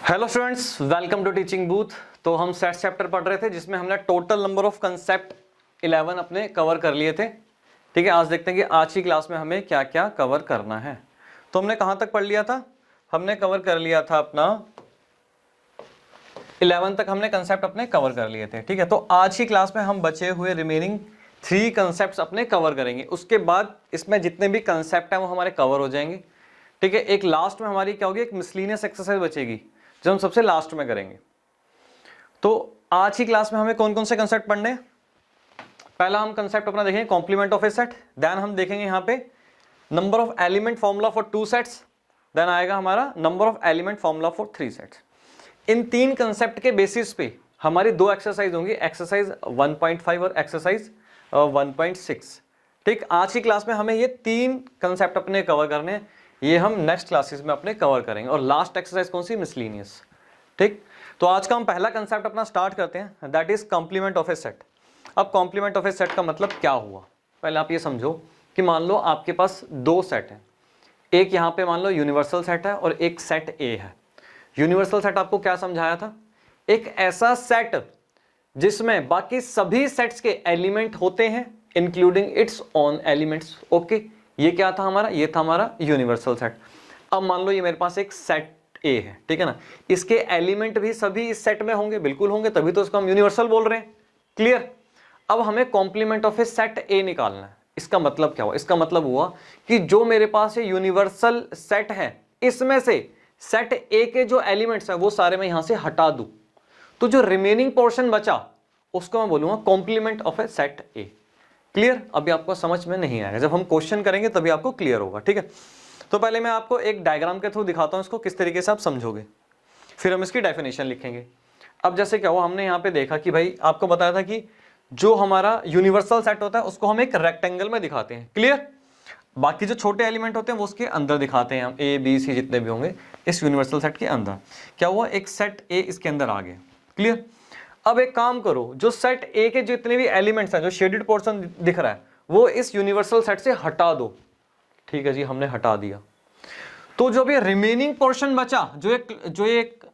Hello students, welcome to teaching booth. तो हम set chapter पढ़ रहे थे जिसमें हमने टोटल नंबर ऑफ कंसेप्ट 11 अपने कवर कर लिए थे। ठीक है, आज देखते हैं कि आज की क्लास में हमें क्या क्या कवर करना है। तो हमने कहाँ तक पढ़ लिया था? हमने कवर कर लिया था अपना 11 तक हमने कंसेप्ट अपने कवर कर लिए थे। ठीक है, तो आज की क्लास में हम बचे हुए रिमेनिंग 3 कंसेप्ट अपने कवर करेंगे। उसके बाद इसमें जितने भी कंसेप्ट हैं वो हमारे कवर हो जाएंगे। ठीक है, एक लास्ट में हमारी क्या होगी, एक मिसलिनियस एक्सरसाइज बचेगी जो हम सबसे लास्ट में करेंगे। तो आज की क्लास में हमें कौन कौन से कंसेप्ट पढ़ने हैं? पहला हम कंसेप्ट अपना देखेंगे complement of a set. Then हम देखेंगे यहाँ पे number of element formula for 2 sets. Then आएगा हमारा number of element formula for 3 sets. इन 3 कंसेप्ट के बेसिस पे हमारी 2 एक्सरसाइज होंगी, एक्सरसाइज 1.5 और एक्सरसाइज 1.6। ठीक, आज की क्लास में हमें ये 3 कंसेप्ट अपने कवर करने हैं। ये हम नेक्स्ट क्लासेस में अपने कवर करेंगे। और लास्ट एक्सरसाइज कौन सी? मिसलिनियस। ठीक, तो आज का हम पहला कंसेप्ट अपना स्टार्ट करते हैं, that is complement of a set. अब कॉम्प्लीमेंट ऑफ ए सेट का मतलब क्या हुआ, पहले आप ये समझो कि मान लो आपके पास 2 सेट हैं। एक यहाँ पे मान लो यूनिवर्सल सेट है और एक सेट ए है। यूनिवर्सल सेट आपको क्या समझाया था? एक ऐसा सेट जिसमें बाकी सभी सेट्स के एलिमेंट होते हैं including its own elements. Okay, ये क्या था हमारा? ये था हमारा यूनिवर्सल सेट। अब मान लो ये मेरे पास एक सेट ए है, ठीक है ना, इसके एलिमेंट भी सभी इस सेट में होंगे, बिल्कुल होंगे, तभी तो इसको हम यूनिवर्सल बोल रहे हैं। क्लियर? अब हमें complement of a set A निकालना है। इसका मतलब क्या हुआ? इसका मतलब हुआ कि जो मेरे पास ये यूनिवर्सल सेट है इसमें से सेट ए के जो एलिमेंट्स है वो सारे मैं यहां से हटा दूं, तो जो रिमेनिंग पोर्शन बचा उसको मैं बोलूंगा complement of a set A. Clear? अभी आपको समझ में नहीं आएगा, जब हम क्वेश्चन करेंगे तभी आपको क्लियर होगा। ठीक है, तो पहले मैं आपको एक डायग्राम के थ्रू दिखाता हूं इसको किस तरीके से आप समझोगे, फिर हम इसकी डेफिनेशन लिखेंगे। अब जैसे क्या हुआ, हमने यहां पे देखा कि भाई आपको बताया था कि जो हमारा यूनिवर्सल सेट होता है उसको हम एक रेक्टेंगल में दिखाते हैं। क्लियर? बाकी जो छोटे एलिमेंट होते हैं वो उसके अंदर दिखाते हैं हम, ए बी सी जितने भी होंगे इस यूनिवर्सल सेट के अंदर। क्या हुआ, एक सेट ए इसके अंदर आ गया। क्लियर? अब एक काम करो, जो सेट ए के जितने भी एलिमेंट्स हैं, जो शेडेड पोर्शन दिख रहा है वो इस यूनिवर्सल सेट से हटा दो। ठीक है जी, हमने हटा दिया। तो जो भी रिमेनिंग पोर्शन बचा, जो एक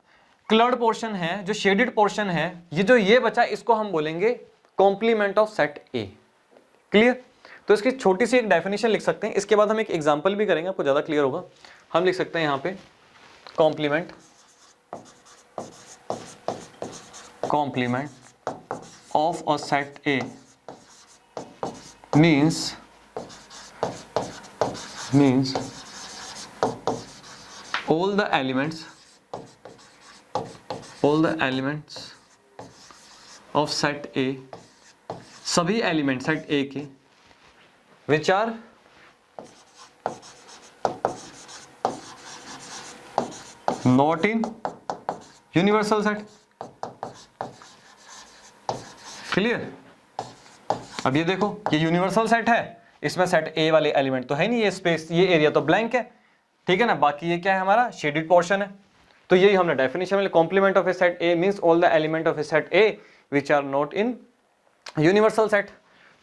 कलर्ड पोर्शन है, जो शेडेड पोर्शन है, ये बचा, इसको हम बोलेंगे complement of set A. Clear? तो इसकी छोटी सी एक डेफिनेशन लिख सकते हैं, इसके बाद हम एक एग्जांपल भी करेंगे, आपको ज्यादा क्लियर होगा। हम लिख सकते हैं यहां पे complement of a set A means all the elements of set A, सभी एलिमेंट सेट A के which are not in universal set। Clear? अब ये देखो, ये यूनिवर्सल सेट है, इसमें सेट ए वाले एलिमेंट तो है नहीं, ये स्पेस, ये एरिया तो ब्लैंक है। ठीक है ना, बाकी ये क्या है, हमारा शेडेड पोर्शन है। तो यही हमने डेफिनेशन में, complement of a set A means all the element of a set A which are not in universal set.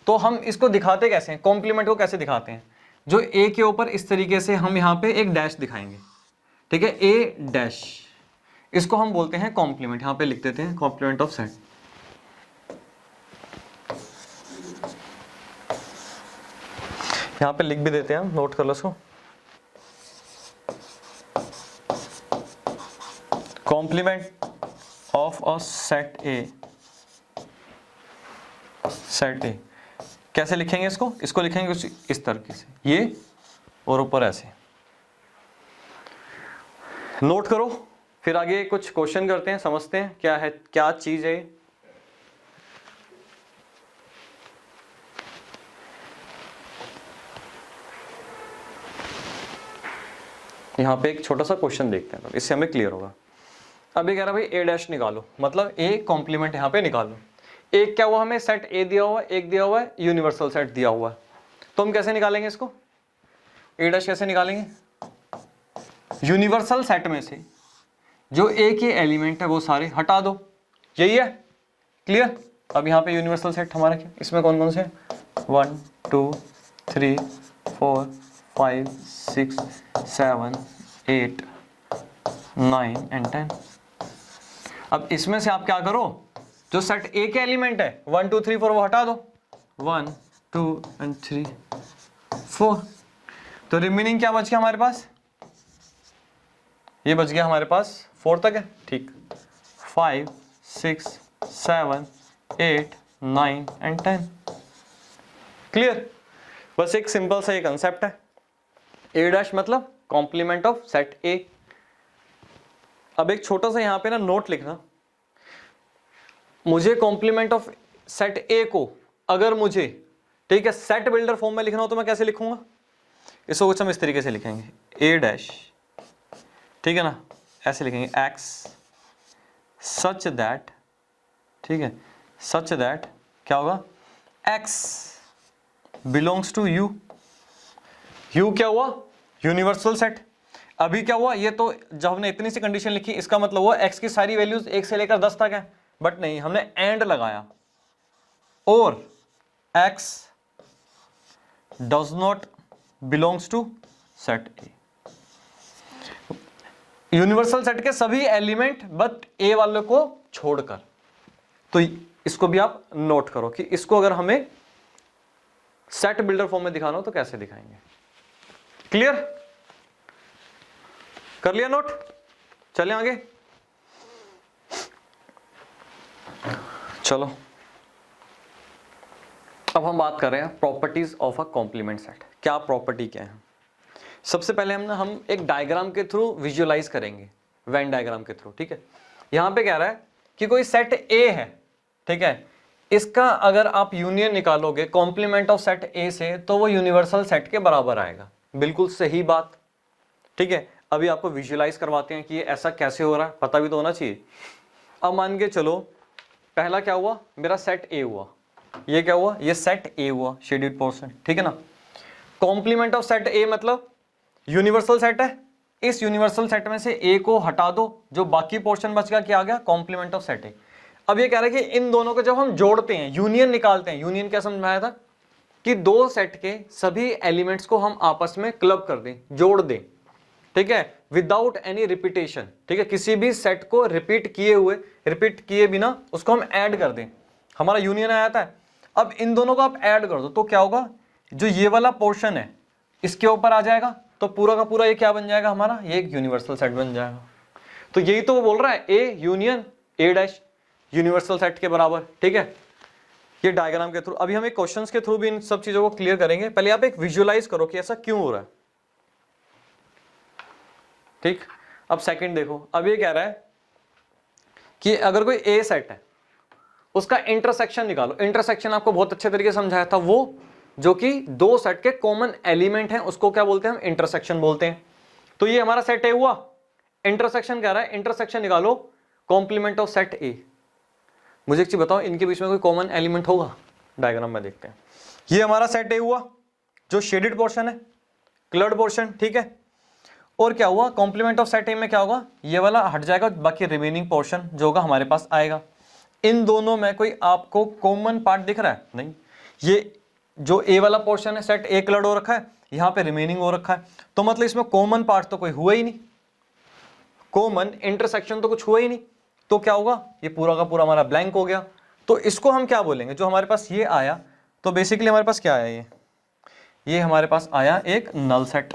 तो हम इसको दिखाते कैसे हैं, कॉम्प्लीमेंट को कैसे दिखाते हैं? जो ए के ऊपर इस तरीके से हम यहाँ पे एक डैश दिखाएंगे। ठीक है, ए डैश, इसको हम बोलते हैं कॉम्प्लीमेंट। यहाँ पे लिख देते हैं कॉम्प्लीमेंट ऑफ सेट। यहां पे लिख भी देते हैं हम, नोट कर लो इसको। Complement of a set A, कैसे लिखेंगे इसको? इसको लिखेंगे इस तरीके से, ये और ऊपर ऐसे। नोट करो, फिर आगे कुछ क्वेश्चन करते हैं, समझते हैं क्या है, क्या चीज है। यहाँ पे एक छोटा सा क्वेश्चन देखते हैं, इससे हमें क्लियर होगा। अब ये कह रहा भाई ए डैश निकालो, मतलब ए कॉम्प्लीमेंट यहाँ पे निकालो। एक क्या हुआ, हमें सेट ए दिया हुआ है, एक दिया हुआ है यूनिवर्सल सेट दिया हुआ है। तो हम कैसे निकालेंगे इसको? ए डैश कैसे निकालेंगे? यूनिवर्सल सेट में से जो ए के एलिमेंट है वो सारे हटा दो, यही है। क्लियर? अब यहाँ पे यूनिवर्सल सेट हमारा क्या, इसमें कौन कौन से? 1 2 3 4 5 6 7 8 9 and 10। अब इसमें से आप क्या करो, जो सेट ए के एलिमेंट है 1 2 3 4 वो हटा दो, 1 2 and 3 4, तो रिमेनिंग क्या बच गया हमारे पास, ये बच गया हमारे पास 4 तक है, ठीक, 5 6 7 8 9 and 10। क्लियर, बस एक सिंपल सा ये कंसेप्ट है। ए डैश मतलब कॉम्प्लीमेंट ऑफ सेट ए। अब एक छोटा सा यहां पे ना नोट लिखना, मुझे कॉम्प्लीमेंट ऑफ सेट ए को अगर मुझे, ठीक है, सेट बिल्डर फॉर्म में लिखना हो तो मैं कैसे लिखूंगा, इसको कुछ हम इस तरीके से लिखेंगे, ए डैश, ठीक है ना, ऐसे लिखेंगे एक्स सच दैट, ठीक है, सच दैट क्या होगा, x belongs to U, U क्या हुआ, यूनिवर्सल सेट। अभी क्या हुआ, ये तो जब हमने इतनी सी कंडीशन लिखी इसका मतलब हुआ एक्स की सारी वैल्यूज 1 से लेकर 10 तक है, बट नहीं, हमने एंड लगाया और x does not belongs to set A, universal set के सभी एलिमेंट बट ए वाले को छोड़कर। तो इसको भी आप नोट करो कि इसको अगर हमें सेट बिल्डर फॉर्म में दिखाना हो तो कैसे दिखाएंगे। क्लियर, कर लिया नोट, चलें आगे। चलो अब हम बात कर रहे हैं properties of a compliment set. क्या प्रॉपर्टी क्या है, सबसे पहले हम एक डायग्राम के थ्रू विजुअलाइज करेंगे, वेन डायग्राम के थ्रू, ठीक है। यहां पे कह रहा है कि कोई सेट ए है, ठीक है, इसका अगर आप यूनियन निकालोगे कॉम्प्लीमेंट ऑफ सेट ए से तो वो यूनिवर्सल सेट के बराबर आएगा। बिल्कुल सही बात, ठीक है। अभी आपको विजुअलाइज करवाते हैं कि ये ऐसा कैसे हो रहा है, पता भी तो होना चाहिए। अब मान के चलो पहला क्या हुआ, मेरा सेट ए हुआ, ये क्या हुआ, ये सेट ए हुआ, शेडेड पोर्शन, ठीक है ना। कॉम्प्लीमेंट ऑफ सेट ए मतलब यूनिवर्सल सेट है, इस यूनिवर्सल सेट में से ए को हटा दो, जो बाकी पोर्शन बच गया क्या आ गया, कॉम्प्लीमेंट ऑफ सेट ए। अब ये कह रहा है कि इन दोनों को जब हम जोड़ते हैं, यूनियन निकालते हैं, यूनियन क्या समझाया था कि दो सेट के सभी एलिमेंट्स को हम आपस में क्लब कर दें, जोड़ दें, ठीक है, विदाउट एनी रिपीटेशन, ठीक है, किसी भी सेट को रिपीट किए बिना उसको हम ऐड कर दें, हमारा यूनियन आया था। अब इन दोनों को आप ऐड कर दो तो क्या होगा, जो ये वाला पोर्शन है इसके ऊपर आ जाएगा, तो पूरा का पूरा ये क्या बन जाएगा हमारा, ये एक यूनिवर्सल सेट बन जाएगा। तो यही तो वो बोल रहा है, A union A dash universal set के बराबर, ठीक है। ये डायग्राम के थ्रू, अभी हम एक क्वेश्चंस के थ्रू भी इन सब चीजों को क्लियर करेंगे। पहले आप एक विजुअलाइज करो कि ऐसा क्यों हो रहा है, ठीक। अब सेकंड देखो, अब ये कह रहा है कि अगर कोई ए सेट है उसका इंटरसेक्शन निकालो। इंटरसेक्शन आपको बहुत अच्छे तरीके से समझाया था, वो जो कि दो सेट के कॉमन एलिमेंट हैं उसको क्या बोलते हैं, हम इंटरसेक्शन बोलते हैं। तो ये हमारा सेट ए हुआ, इंटरसेक्शन कह रहा है, इंटरसेक्शन निकालो कॉम्प्लीमेंट ऑफ सेट ए। मुझे एक चीज बताओ, इनके बीच में कोई कॉमन एलिमेंट होगा, डायग्राम में देखते हैं। ये हमारा सेट ए हुआ जो शेडेड पोर्शन है, कलर्ड पोर्शन, ठीक है। और क्या हुआ, कॉम्प्लीमेंट ऑफ सेट ए में क्या होगा, ये वाला हट जाएगा, बाकी रिमेनिंग पोर्शन जो होगा हमारे पास आएगा। इन दोनों में कोई आपको कॉमन पार्ट दिख रहा है, नहीं। ये जो ए वाला पोर्शन है सेट ए कलर्ड हो रखा है, यहां पे रिमेनिंग हो रखा है, तो मतलब इसमें कॉमन पार्ट तो कोई हुआ ही नहीं, कॉमन इंटरसेक्शन तो कुछ हुआ ही नहीं। तो क्या होगा, ये पूरा का पूरा हमारा ब्लैंक हो गया। तो इसको हम क्या बोलेंगे, जो हमारे पास ये आया, तो बेसिकली हमारे पास क्या आया, ये हमारे पास आया एक नल सेट।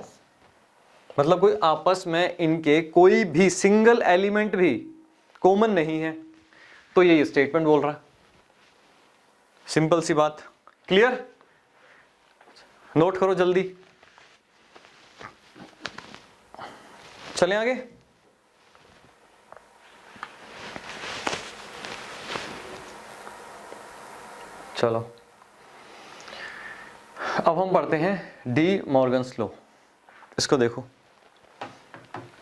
मतलब कोई आपस में इनके कोई भी सिंगल एलिमेंट भी कॉमन नहीं है, तो ये स्टेटमेंट बोल रहा है। सिंपल सी बात, क्लियर, नोट करो जल्दी, चलें आगे। चलो अब हम पढ़ते हैं डी मॉर्गन्स लॉ। इसको देखो,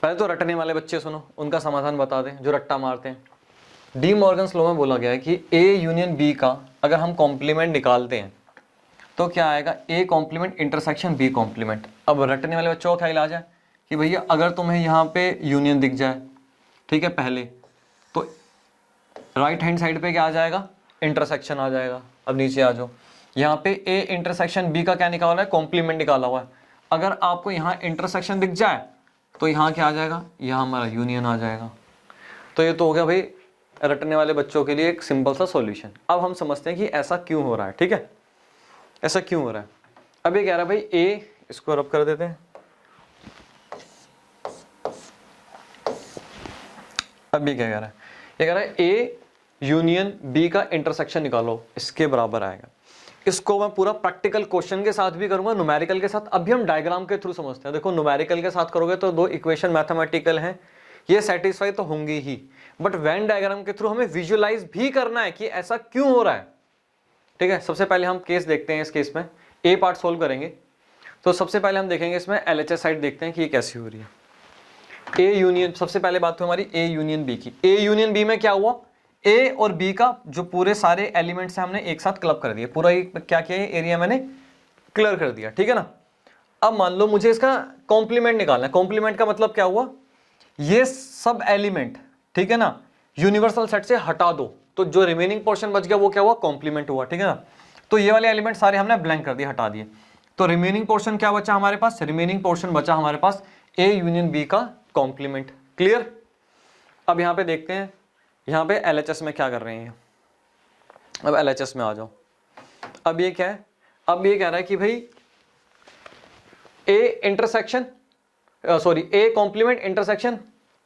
पहले तो रटने वाले बच्चे सुनो, उनका समाधान बता दें जो रट्टा मारते हैं। डी मॉर्गन्स लॉ में बोला गया है कि ए यूनियन बी का अगर हम कॉम्प्लीमेंट निकालते हैं तो क्या आएगा, A complement intersection B complement. अब रटने वाले बच्चों का क्या इलाज है कि भैया अगर तुम्हें यहाँ पे यूनियन दिख जाए, ठीक है, पहले तो राइट हैंड साइड पे क्या आ जाएगा, इंटरसेक्शन आ जाएगा। अब नीचे आ जाओ, यहाँ पे ए इंटरसेक्शन बी का क्या निकाला है, कॉम्प्लीमेंट निकाला हुआ है। अगर आपको यहाँ इंटरसेक्शन दिख जाए तो यहाँ क्या आ जाएगा, यहाँ हमारा यूनियन आ जाएगा। तो ये तो हो गया भाई रटने वाले बच्चों के लिए एक सिंपल सा सॉल्यूशन। अब हम समझते हैं कि ऐसा क्यों हो रहा है, ठीक है, ऐसा क्यों हो रहा है। अब ये कह रहा है भाई ए, इसको रब कर देते हैं। अब ये क्या कह रहा है, ये कह रहा है ए यूनियन बी का इंटरसेक्शन निकालो, इसके बराबर आएगा। इसको मैं पूरा प्रैक्टिकल क्वेश्चन के साथ भी करूंगा, न्यूमेरिकल के साथ। अभी हम डायग्राम के थ्रू समझते हैं। देखो न्यूमेरिकल के साथ करोगे तो दो इक्वेशन मैथमेटिकल हैं, ये सेटिस्फाई तो होंगी ही, बट वेन डायग्राम के थ्रू हमें विजुअलाइज भी करना है कि ऐसा क्यों हो रहा है, ठीक है। सबसे पहले हम केस देखते हैं। इस केस में ए पार्ट सोल्व करेंगे, तो सबसे पहले हम देखेंगे इसमें एलएचएस साइड देखते हैं कि ये कैसी हो रही है। ए यूनियन, सबसे पहले बात तो हमारी ए यूनियन बी की। ए यूनियन बी में क्या हुआ, ए और बी का जो पूरे सारे एलिमेंट्स हैं हमने एक साथ क्लब कर दिए, पूरा क्या किया, एरिया मैंने क्लियर कर दिया, ठीक है ना। अब मान लो मुझे इसका कॉम्प्लीमेंट निकालना है। कॉम्प्लीमेंट का मतलब क्या हुआ, ये सब एलिमेंट, ठीक है ना, यूनिवर्सल सेट से हटा दो, तो जो रिमेनिंग पोर्शन बच गया वो क्या हुआ, कॉम्प्लीमेंट हुआ, ठीक है ना। तो ये वाले एलिमेंट सारे हमने ब्लैंक कर दिए, हटा दिए, तो रिमेनिंग पोर्शन क्या बचा हमारे पास, रिमेनिंग पोर्शन बचा हमारे पास ए यूनियन बी का कॉम्प्लीमेंट। क्लियर। अब यहां पे देखते हैं यहां पे एलएचएस में क्या कर रहे हैं। अब एलएचएस में आ जाओ। अब ये क्या है, अब ये कह रहा है कि भाई A intersection, sorry A complement intersection,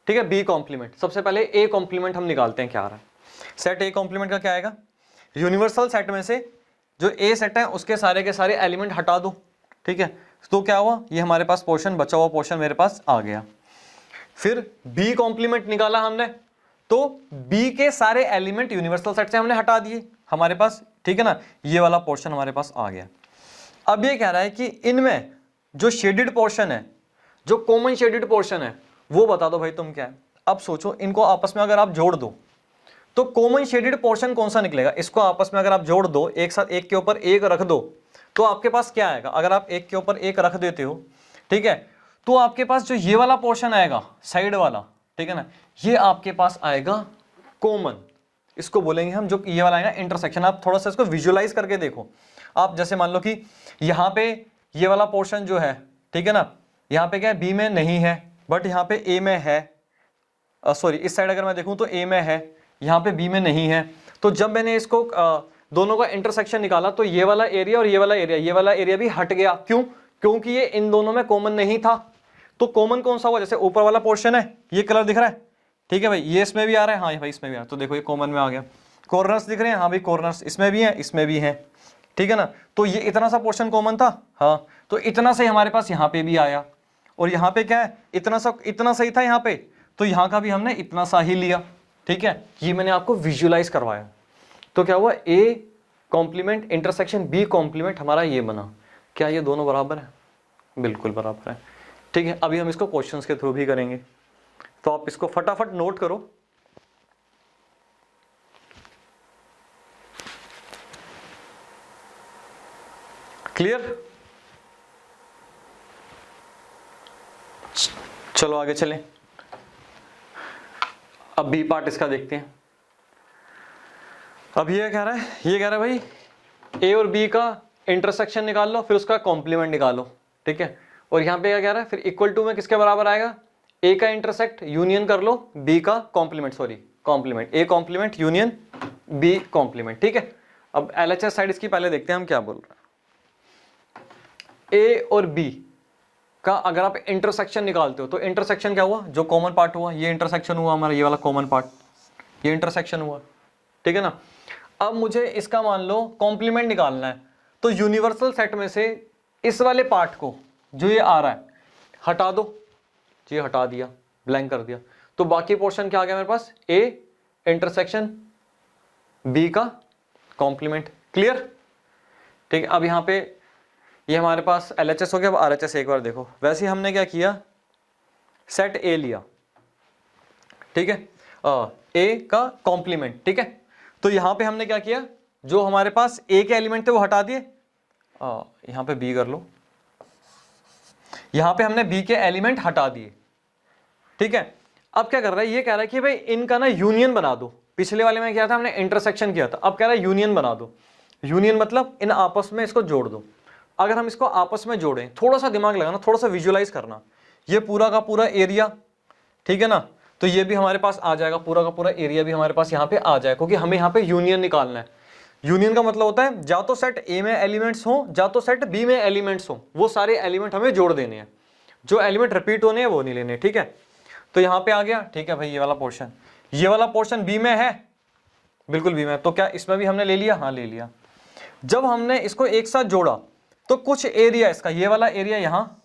ठीक है, बी कॉम्प्लीमेंट। सबसे पहले ए कॉम्प्लीमेंट हम निकालते हैं क्या आ रहा है। सेट ए कॉम्प्लीमेंट का क्या आएगा, यूनिवर्सल सेट में से जो ए सेट है उसके सारे के सारे एलिमेंट हटा दो, ठीक है। तो क्या हुआ, ये हमारे पास पोर्शन, बचा हुआ पोर्शन मेरे पास आ गया। फिर बी कॉम्प्लीमेंट निकाला हमने, तो बी के सारे एलिमेंट यूनिवर्सल सेट से हमने हटा दिए हमारे पास, ठीक है ना, ये वाला पोर्शन हमारे पास आ गया। अब ये कह रहा है कि इनमें जो शेडेड पोर्शन है, जो कॉमन शेडेड पोर्शन है, वो बता दो भाई तुम क्या है। अब सोचो, इनको आपस में अगर आप जोड़ दो तो कॉमन शेडेड पोर्शन कौन सा निकलेगा। इसको आपस में अगर आप जोड़ दो, एक साथ एक के ऊपर एक रख दो, तो आपके पास क्या आएगा। अगर आप एक के ऊपर एक रख देते हो, ठीक है, तो आपके पास जो ये वाला पोर्शन आएगा साइड वाला, ठीक है ना, ये आपके पास आएगा कॉमन। इसको बोलेंगे हम, जो ये वाला आएगा इंटरसेक्शन। आप थोड़ा सा इसको विजुअलाइज करके देखो। आप जैसे मान लो कि यहाँ पे ये वाला पोर्शन जो है, ठीक है ना, यहाँ पे क्या है, बी में नहीं है, बट यहाँ पे ए में है। सॉरी, इस साइड अगर मैं देखूँ तो ए में है, यहाँ पे बी में नहीं है। तो जब मैंने इसको दोनों का इंटरसेक्शन निकाला, तो ये वाला एरिया और ये वाला एरिया भी हट गया। क्यों, क्योंकि ये इन दोनों में कॉमन नहीं था। तो कॉमन कौन सा हुआ, जैसे ऊपर वाला पोर्शन है, ये कलर दिख रहा है, ठीक है भाई, ये इसमें भी आ रहा है, हाँ भाई इसमें भी आ रहा है, तो देखो ये कॉमन में आ गया। कॉर्नर्स दिख रहे हैं, हाँ भाई कॉर्नर्स इसमें भी हैं, इसमें भी हैं, ठीक है ना। तो ये इतना सा पोर्शन कॉमन था, हाँ, तो इतना से हमारे पास यहाँ पे भी आया। और यहाँ पे क्या है, इतना सही था यहाँ पे, तो यहाँ का भी हमने इतना सा ही लिया, ठीक है। ये मैंने आपको विजुअलाइज करवाया। तो क्या हुआ, A complement intersection B complement हमारा ये बना। क्या ये दोनों बराबर है, बिल्कुल बराबर है, ठीक है। अभी हम इसको क्वेश्चंस के थ्रू भी करेंगे, तो आप इसको फटाफट नोट करो। क्लियर, चलो आगे चलें। अब बी पार्ट इसका देखते हैं। अब ये कह रहा है, ये कह रहा है भाई ए और बी का इंटरसेक्शन निकाल लो, फिर उसका कॉम्प्लीमेंट निकालो, ठीक है। और यहाँ पे क्या कह रहा है, फिर इक्वल टू में किसके बराबर आएगा, ए का इंटरसेक्ट यूनियन कर लो बी का complement, sorry complement, A complement union B complement, ठीक है। अब एलएचएस साइड इसकी पहले देखते हैं हम क्या बोल रहे हैं। ए और बी का अगर आप इंटरसेक्शन निकालते हो, तो इंटरसेक्शन क्या हुआ, जो कॉमन पार्ट हुआ, ये इंटरसेक्शन हुआ हमारा, ये वाला कॉमन पार्ट, ये इंटरसेक्शन हुआ, ठीक है ना। अब मुझे इसका मान लो कॉम्प्लीमेंट निकालना है, तो यूनिवर्सल सेट में से इस वाले पार्ट को जो ये आ रहा है हटा दो, ये हटा दिया, ब्लैंक कर दिया, तो बाकी पोर्शन क्या आ गया मेरे पास, ए इंटरसेक्शन बी का कॉम्प्लीमेंट। क्लियर, ठीक है। अब यहाँ पे ये हमारे पास एलएचएस हो गया। अब आरएचएस एक बार देखो। वैसे हमने क्या किया, सेट ए लिया, ठीक है, ए का कॉम्प्लीमेंट, ठीक है। तो यहां पे हमने क्या किया, जो हमारे पास ए के एलिमेंट थे वो हटा दिए, यहां पे बी कर लो, यहां पे हमने बी के एलिमेंट हटा दिए, ठीक है। अब क्या कर रहा है, ये कह रहा है कि भाई इनका ना यूनियन बना दो। पिछले वाले में क्या था, हमने इंटरसेक्शन किया था, अब कह रहा है यूनियन बना दो। यूनियन मतलब इन आपस में इसको जोड़ दो। अगर हम इसको आपस में जोड़ें, थोड़ा सा दिमाग लगाना, थोड़ा सा विजुअलाइज करना, ये पूरा का पूरा एरिया, ठीक है ना, तो तो ये भी हमारे पास आ जाएगा, पूरा का पूरा एरिया भी हमारे पास यहाँ पे आ जाएगा, क्योंकि हमें यहाँ पे यूनियन निकालना है। यूनियन का मतलब होता है जा तो सेट ए में एलिमेंट्स हो, जा तो सेट बी में एलिमेंट्स हो, वो सारे एलिमेंट हमें जोड़ देने हैं, जो एलिमेंट रिपीट होने हैं वो नहीं लेने, ठीक है। तो यहाँ पे आ गया, ठीक है भाई, ये वाला पोर्शन, ये वाला पोर्शन बी में है, बिल्कुल बी में, तो क्या इसमें भी हमने ले लिया, हाँ ले लिया। जब हमने इसको एक साथ जोड़ा तो कुछ एरिया इसका, ये वाला एरिया यहाँ,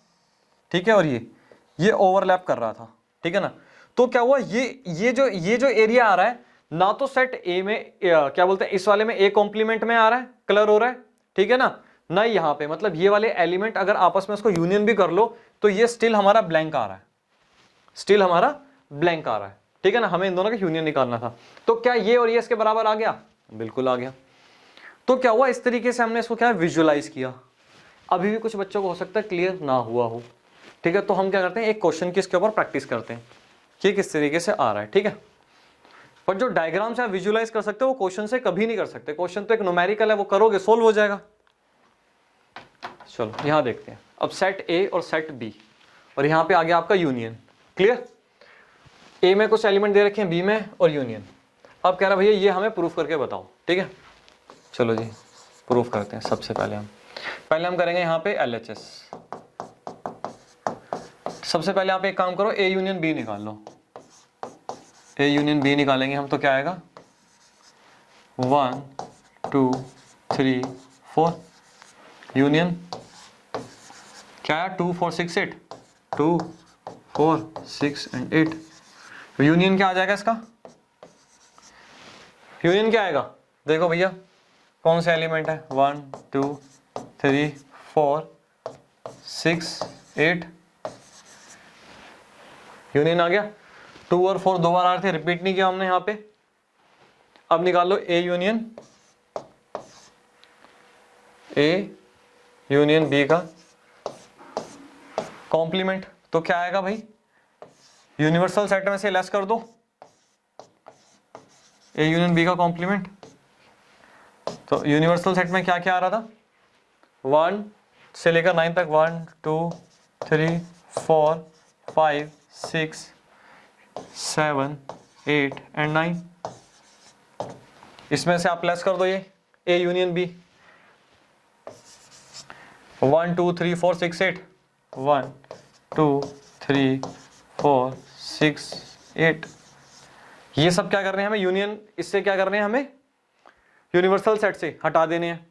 ठीक है, और ये ओवरलैप कर रहा था, ठीक है ना। तो क्या हुआ, ये जो एरिया आ रहा है, ना तो सेट ए में क्या बोलते हैं, इस वाले में ए कॉम्प्लीमेंट में आ रहा है, कलर हो रहा है, ठीक है ना यहाँ पे, मतलब ये वाले एलिमेंट अगर आपस में इसको यूनियन भी कर लो तो ये स्टिल हमारा ब्लैंक आ रहा है, स्टिल हमारा ब्लैंक आ रहा है, ठीक है ना। हमें इन दोनों का यूनियन निकालना था। तो क्या ये और ये इसके बराबर आ गया, बिल्कुल आ गया। तो क्या हुआ, इस तरीके से हमने इसको क्या विजुअलाइज किया। अभी भी कुछ बच्चों को हो सकता है क्लियर ना हुआ हो, ठीक है, तो हम क्या करते हैं, एक क्वेश्चन की इसके ऊपर प्रैक्टिस करते हैं कि किस तरीके से आ रहा है, ठीक है। पर जो डायग्राम से आप विजुअलाइज कर सकते हो वो क्वेश्चन से कभी नहीं कर सकते। क्वेश्चन तो एक न्यूमेरिकल है, वो करोगे सोल्व हो जाएगा। चलो यहां देखते हैं, अब सेट ए और सेट बी, और यहां पे आ गया आपका यूनियन, क्लियर। ए में कुछ एलिमेंट दे रखे हैं, बी में और यूनियन। अब कह रहा भैया ये हमें प्रूफ करके बताओ, ठीक है। चलो जी प्रूफ करते हैं। सबसे पहले हम करेंगे यहाँ पे LHS। सबसे पहले आप एक काम करो, ए यूनियन बी निकाल लो। ए यूनियन बी निकालेंगे हम तो क्या आएगा, 1 2 3 4, यूनियन क्या है, 2 4 6 8, 2 4 6 एंड 8। यूनियन क्या आ जाएगा इसका, यूनियन क्या आएगा, देखो भैया कौन सा एलिमेंट है, 1 2 3 4 6 8, यूनियन आ गया। 2 और 4 दो बार आ रहे थे, रिपीट नहीं किया हमने यहाँ पे। अब निकाल लो ए यूनियन बी का कॉम्प्लीमेंट। तो क्या आएगा भाई, यूनिवर्सल सेट में से लेस कर दो ए यूनियन बी का कॉम्प्लीमेंट। तो यूनिवर्सल सेट में क्या क्या आ रहा था, 1 से लेकर 9 तक, 1 2 3 4 5 6 7 8 एंड 9। इसमें से आप प्लस कर दो ये ए यूनियन बी, 1 2 3 4 6 8, 1 2 3 4 6 8। ये सब क्या कर रहे हैं हमें, यूनियन, इससे क्या कर रहे हैं हमें, यूनिवर्सल सेट से हटा देने हैं।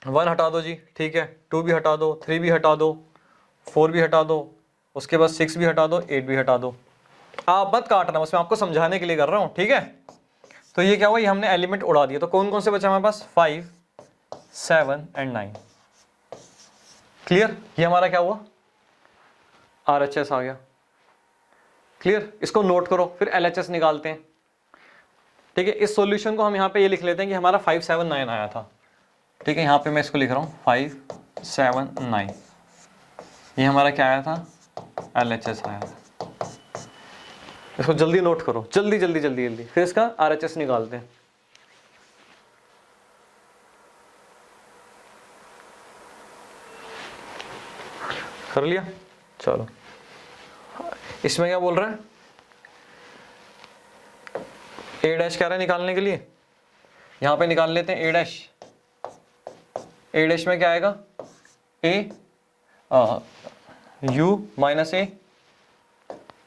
1 हटा दो जी, ठीक है, 2 भी हटा दो, 3 भी हटा दो, 4 भी हटा दो, उसके बाद 6 भी हटा दो, 8 भी हटा दो। आप मत काटना, बस मैं आपको समझाने के लिए कर रहा हूँ, ठीक है। तो ये क्या हुआ, ये हमने एलिमेंट उड़ा दिया। तो कौन कौन से बचे हमारे पास, 5 7 एंड 9, क्लियर। ये हमारा क्या हुआ, RHS आ गया, क्लियर। इसको नोट करो, फिर LHS निकालते हैं, ठीक है। इस सॉल्यूशन को हम यहाँ पे ये लिख लेते हैं कि हमारा 5 7 9 आया था, ठीक है। यहाँ पे मैं इसको लिख रहा हूँ 5 7 9, ये हमारा क्या आया था, LHS आया था। इसको जल्दी नोट करो, जल्दी जल्दी जल्दी जल्दी, फिर इसका RHS निकालते हैं। कर लिया, चलो। इसमें क्या बोल रहा है, ए डैश कह रहा है निकालने के लिए, यहां पे निकाल लेते हैं ए डैश। ए डैश में क्या आएगा, ए u माइनस ए,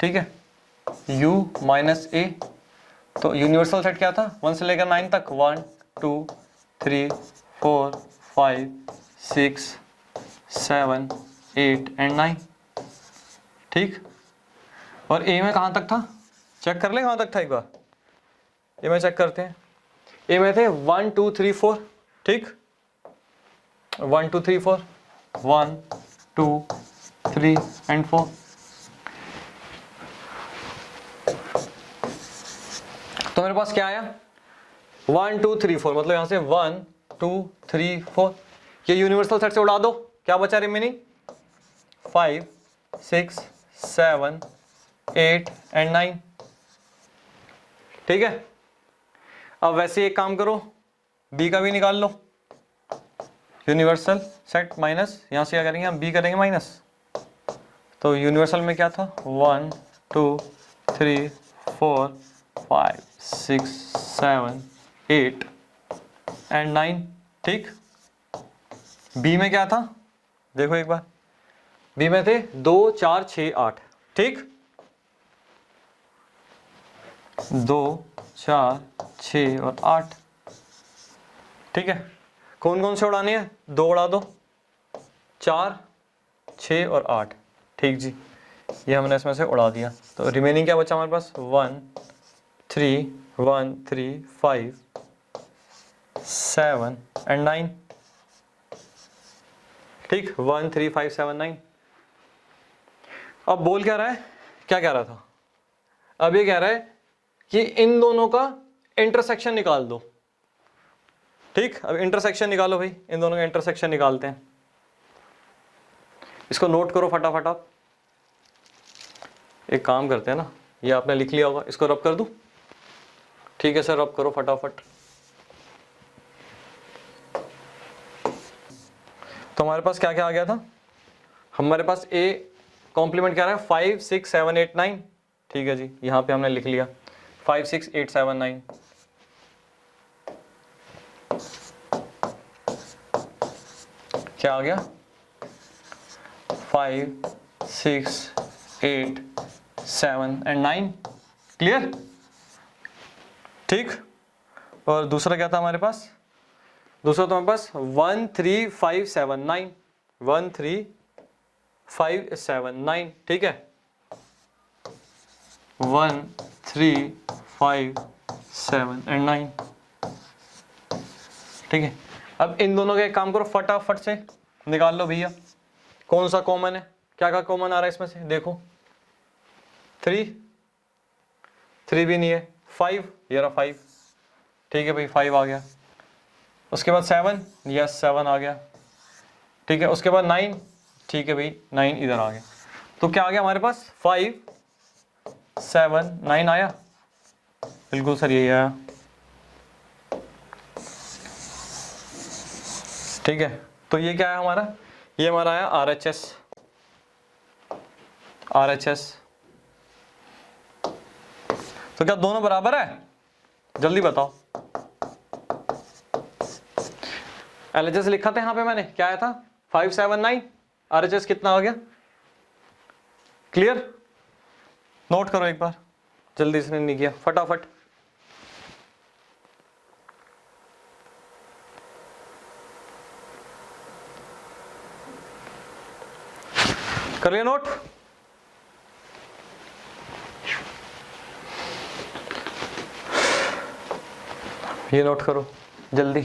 ठीक है, u माइनस ए। तो यूनिवर्सल सेट क्या था, 1 से लेकर 9 तक, 1 2 3 4 5 6 7 8 एंड 9, ठीक। और ए में कहां तक था, चेक कर ले कहां तक था एक बार, ए में चेक करते हैं। ए में थे 1 2 3 4, ठीक, 1 2 3 4, 1 2 3 एंड 4। तो मेरे पास क्या आया, 1 2 3 4, मतलब यहां से 1 2 3 4, ये यूनिवर्सल सेट से उड़ा दो, क्या बचा रिमेनिंग, 5 6 7 8 एंड 9, ठीक है। अब वैसे एक काम करो, बी का भी निकाल लो, यूनिवर्सल सेट माइनस, यहां से क्या करेंगे हम, बी करेंगे माइनस। तो यूनिवर्सल में क्या था, 1 2 3 4 5 6 7 8 एंड 9। ठीक, बी में क्या था देखो एक बार, बी में थे 2 4 6 8। ठीक, 2 4 6 और 8। ठीक है, कौन कौन से उड़ाने हैं, 2 उड़ा दो, 4 6 और 8। ठीक जी, ये हमने इसमें से उड़ा दिया। तो रिमेनिंग क्या बचा हमारे पास, 1 3 1 3 5 7 एंड 9। ठीक, 1 3 5 7 9। अब बोल क्या रहा है, क्या कह रहा था, अब ये कह रहा है कि इन दोनों का इंटरसेक्शन निकाल दो। ठीक, अब इंटरसेक्शन निकालो भाई, इन दोनों का इंटरसेक्शन निकालते हैं। इसको नोट करो फटाफट आप। एक काम करते हैं ना, ये आपने लिख लिया होगा, इसको रब कर दूं। ठीक है सर, रब करो फटाफट। तो हमारे पास क्या क्या आ गया था, हमारे पास ए कॉम्प्लीमेंट क्या रहा है, 5 6 7 8 9। ठीक है जी, यहां पे हमने लिख लिया 5 6 8 7 9। क्या आ गया, 5 6 8 7 एंड 9। क्लियर। ठीक, और दूसरा क्या था हमारे पास, दूसरा तो हमारे पास 1 3 5 7 9, 1 3 5 7 9। ठीक है, 1 3 5 7 एंड 9। ठीक है, अब इन दोनों का एक काम करो, फटाफट से निकाल लो भैया, कौन सा कॉमन है, क्या क्या कॉमन आ रहा है इसमें से, देखो 3 3 भी नहीं है, 5 ये रहा 5। ठीक है भाई, 5 आ गया। उसके बाद 7, यस 7 आ गया। ठीक है, उसके बाद 9, ठीक है भाई 9 इधर आ गया। तो क्या आ गया हमारे पास, 5 7 9 आया। बिल्कुल सर, यही आया। ठीक है, तो ये क्या है हमारा, ये हमारा आया RHS। RHS तो क्या दोनों बराबर है, जल्दी बताओ। LHS लिखा था यहां पे मैंने, क्या आया था 5 7 9, RHS कितना आ गया। क्लियर, नोट करो एक बार, जल्दी इसने नहीं किया, फटाफट। कर लिया नोट। ये नोट करो जल्दी।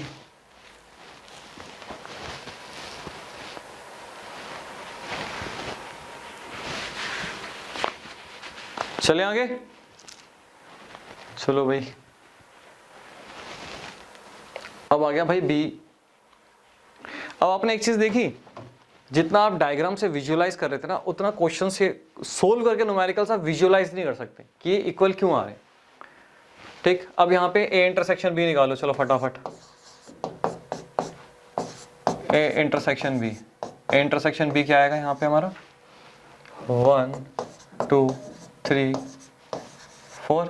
चले आगे, चलो भाई। अब आ गया भाई बी। अब आपने एक चीज देखी, जितना आप डायग्राम से विजुअलाइज कर रहे थे ना, उतना क्वेश्चन से सोल्व करके न्यूमेरिकल्स आप विजुअलाइज नहीं कर सकते कि ये इक्वल क्यों आ रहे हैं। ठीक, अब यहाँ पे ए इंटरसेक्शन बी निकालो, चलो फटाफट। A intersection B, A intersection B क्या आएगा यहाँ पे हमारा, 1 2 3 4।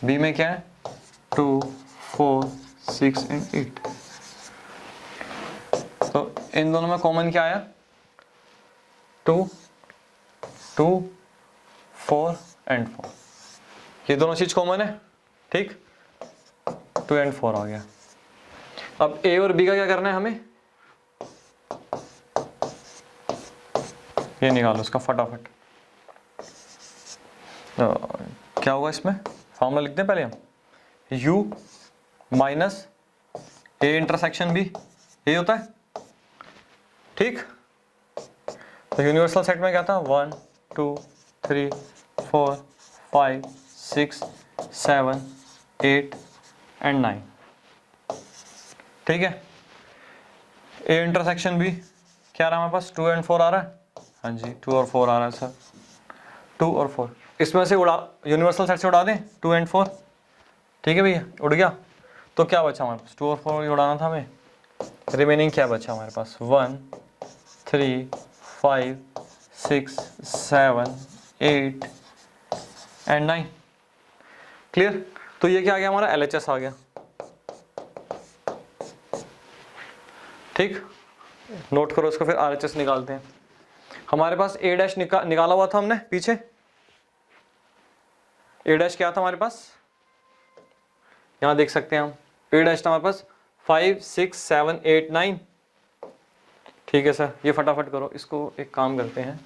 बी में क्या है, 2 4 6 एंड 8। तो इन दोनों में कॉमन क्या आया, 2 2 4 एंड 4। ये दोनों चीज कॉमन है। ठीक, 2 एंड 4 आ गया। अब ए और बी का क्या करना है हमें, ये निकालो उसका फटाफट। क्या होगा इसमें, फॉर्मूला लिखते हैं पहले हम, u minus A intersection B, ये होता है। ठीक, तो यूनिवर्सल सेट में क्या था, 1 2 3 4 5 6 7 8 एंड 9। ठीक है, ए इंटरसेक्शन बी क्या आ रहा है हमारे पास, 2 एंड 4 आ रहा है। हाँ जी, 2 और 4 आ रहा है सर, 2 और 4। इसमें से उड़ा, यूनिवर्सल सेट से उड़ा दें 2 एंड 4। ठीक है भैया, उड़ गया। तो क्या बचा हमारे पास, 2 और 4 उड़ाना था हमें। रिमेनिंग क्या बचा हमारे पास, 1 3 5 6 7 8 एंड 9। क्लियर? तो ये क्या आ गया हमारा LHS आ गया, ठीक। नोट करो इसको, फिर RHS निकालते हैं। हमारे पास A डैश निकाला हुआ था हमने पीछे, A डैश क्या था हमारे पास, यहां देख सकते हैं हम, A डैश था हमारे पास 5 6 7 8 9, ठीक है सर। ये फटाफट करो इसको, एक काम करते हैं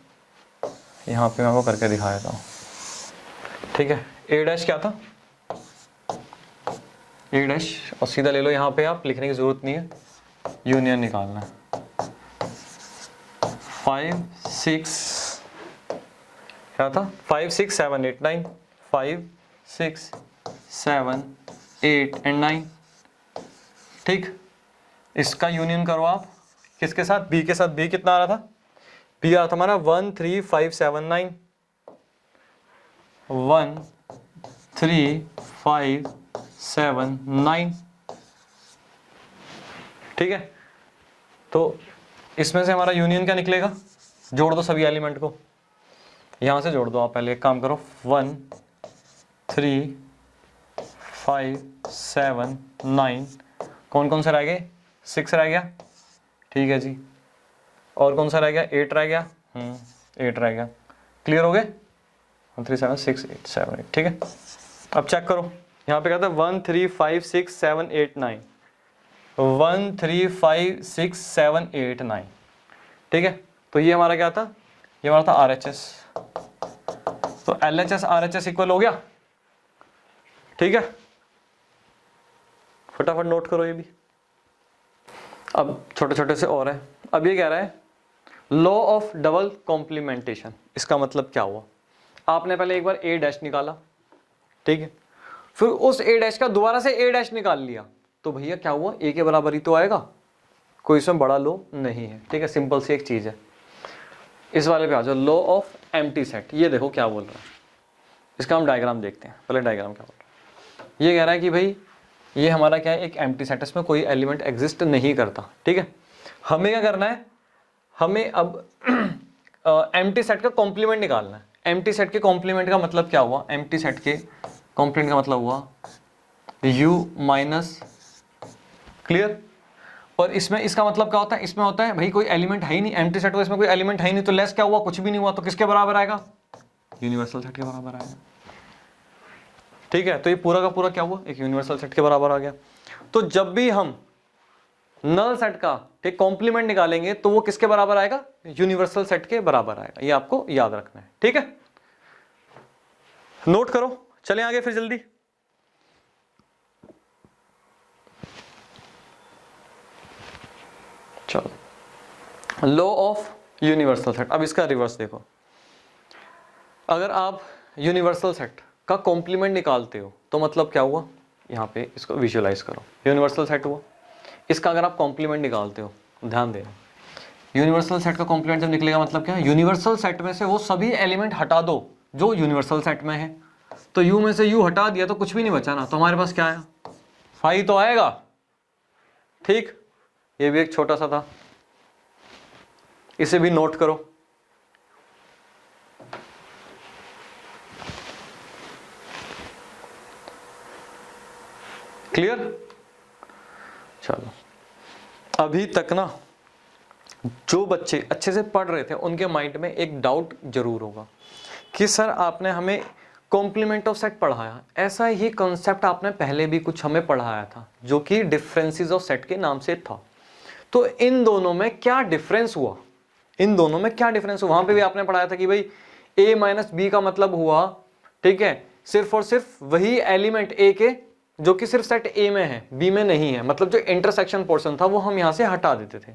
यहाँ पे मैं वो करके दिखा देता हूँ, ठीक है। A डैश क्या था, A डैश, और सीधा ले लो, यहाँ पे आप लिखने की जरूरत नहीं है, यूनियन निकालना है। 5 6 क्या था, 5 6 7 8 9, 5 6 7 8 एंड 9, ठीक। इसका यूनियन करो आप किसके साथ, B के साथ। B कितना आ रहा था, B आ रहा था हमारा 1 3 5 7 9, 1 3 5 7 9, ठीक है। तो इसमें से हमारा यूनियन क्या निकलेगा, जोड़ दो सभी एलिमेंट को, यहां से जोड़ दो आप। पहले एक काम करो, 1 3 5 7 9, कौन कौन से रह गए, 6 रह गया, ठीक है जी। और कौन सा रह गया, 8 रह गया, 8 रह गया। क्लियर हो गए, 1 3 7 6 8 7 8, ठीक है। अब चेक करो, यहाँ पे क्या था, 1 3 5 6 7 8 9, 1 3 5 6 7 8 9, ठीक है। तो ये हमारा क्या था, ये हमारा था RHS। तो LHS RHS इक्वल हो गया, ठीक है। फटाफट नोट करो ये भी। अब छोटे छोटे से और है। अब ये कह रहा है लॉ ऑफ डबल कॉम्प्लीमेंटेशन। इसका मतलब क्या हुआ, आपने पहले एक बार A डैश निकाला, ठीक है, फिर उस A डैश का दोबारा से A डैश निकाल लिया, तो भैया क्या हुआ, A के बराबर ही तो आएगा, कोई इसमें बड़ा लॉ नहीं है, ठीक है। सिंपल सी एक चीज है। इस वाले पे आ जाओ, लॉ ऑफ एम्प्टी सेट। ये देखो क्या बोल रहा है, इसका हम डायग्राम देखते हैं। पहले डायग्राम क्या बोल रहा है, ये कह रहा है कि भाई ये हमारा क्या है, एक एम्प्टी सेट, इसमें कोई एलिमेंट एग्जिस्ट नहीं करता, ठीक है। हमें क्या करना है, हमें अब एम्प्टी सेट का कॉम्प्लीमेंट निकालना है। एम्प्टी सेट के कॉम्प्लीमेंट का मतलब क्या हुआ, एम्प्टी सेट के कॉम्प्लीमेंट का मतलब हुआ U माइनस, क्लियर। और इसमें इसका मतलब क्या होता है, इसमें होता है भाई कोई एलिमेंट है ही नहीं, एम्प्टी सेट को इसमें कोई एलिमेंट है ही नहीं, तो लेस क्या हुआ, कुछ भी नहीं हुआ, तो किसके बराबर आएगा, यूनिवर्सल सेट के बराबर आएगा, ठीक है। तो ये पूरा का पूरा क्या हुआ, एक यूनिवर्सल सेट के बराबर आ गया। तो जब भी हम नल सेट का एक कॉम्प्लीमेंट निकालेंगे तो वो किसके बराबर आएगा, यूनिवर्सल सेट के बराबर आएगा। ये आपको याद रखना है, ठीक है। नोट करो, चलें आगे फिर जल्दी। चलो, लॉ ऑफ यूनिवर्सल सेट। अब इसका रिवर्स देखो, अगर आप यूनिवर्सल सेट का कॉम्प्लीमेंट निकालते हो तो मतलब क्या हुआ, यहाँ पे इसको विजुअलाइज करो, यूनिवर्सल सेट हुआ, इसका अगर आप कॉम्प्लीमेंट निकालते हो, ध्यान देना, यूनिवर्सल सेट का कॉम्प्लीमेंट जब निकलेगा मतलब क्या है, यूनिवर्सल सेट में से वो सभी एलिमेंट हटा दो जो यूनिवर्सल सेट में है। तो यू में से यू हटा दिया तो कुछ भी नहीं बचा ना, तो हमारे पास क्या आया, 5 तो आएगा, ठीक। ये भी एक छोटा सा था, इसे भी नोट करो। क्लियर। चलो, अभी तक ना जो बच्चे अच्छे से पढ़ रहे थे उनके माइंड में एक डाउट जरूर होगा कि सर आपने हमें कॉम्प्लीमेंट ऑफ सेट पढ़ाया, ऐसा ही कॉन्सेप्ट आपने पहले भी कुछ हमें पढ़ाया था जो कि डिफरेंसेस ऑफ सेट के नाम से था, तो इन दोनों में क्या डिफरेंस हुआ, इन दोनों में क्या डिफरेंस हुआ। वहां पे भी आपने पढ़ाया था कि भाई A माइनस बी का मतलब हुआ, ठीक है, सिर्फ और सिर्फ वही एलिमेंट A के जो कि सिर्फ सेट A में है, B में नहीं है, मतलब जो इंटरसेक्शन पोर्शन था वो हम यहां से हटा देते थे।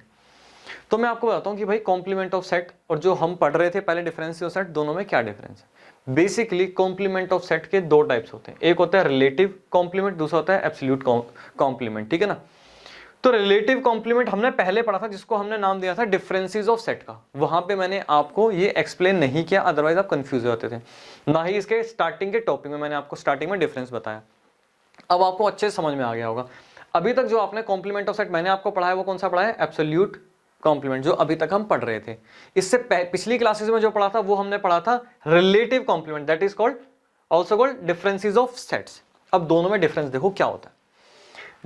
तो मैं आपको बताता हूं कि भाई कॉम्प्लीमेंट ऑफ सेट और जो हम पढ़ रहे थे पहले डिफरेंस ऑफ सेट, दोनों में क्या डिफरेंस है। बेसिकली कॉम्प्लीमेंट ऑफ सेट के दो टाइप्स होते हैं, एक होता है रिलेटिव कॉम्प्लीमेंट, दूसरा होता है एब्सोल्यूट कॉम्प्लीमेंट, ठीक है ना। तो रिलेटिव कॉम्प्लीमेंट हमने पहले पढ़ा था, जिसको हमने नाम दिया था डिफरेंसेस ऑफ सेट का। वहां पे मैंने आपको ये एक्सप्लेन नहीं किया, अदरवाइज आप कंफ्यूज हो जाते थे, ना ही इसके स्टार्टिंग के टॉपिक में मैंने आपको स्टार्टिंग में डिफरेंस बताया। अब आपको अच्छे से समझ में आ गया होगा। अभी तक जो आपने कॉम्प्लीमेंट ऑफ सेट मैंने आपको पढ़ाया वो कौन सा पढ़ा है, एब्सोल्यूट कॉम्प्लीमेंट, जो अभी तक हम पढ़ रहे थे। इससे पिछली क्लासेस में जो पढ़ा था वो हमने पढ़ा था relative complement, that is called also called differences of sets. अब दोनों में डिफरेंस देखो क्या होता है।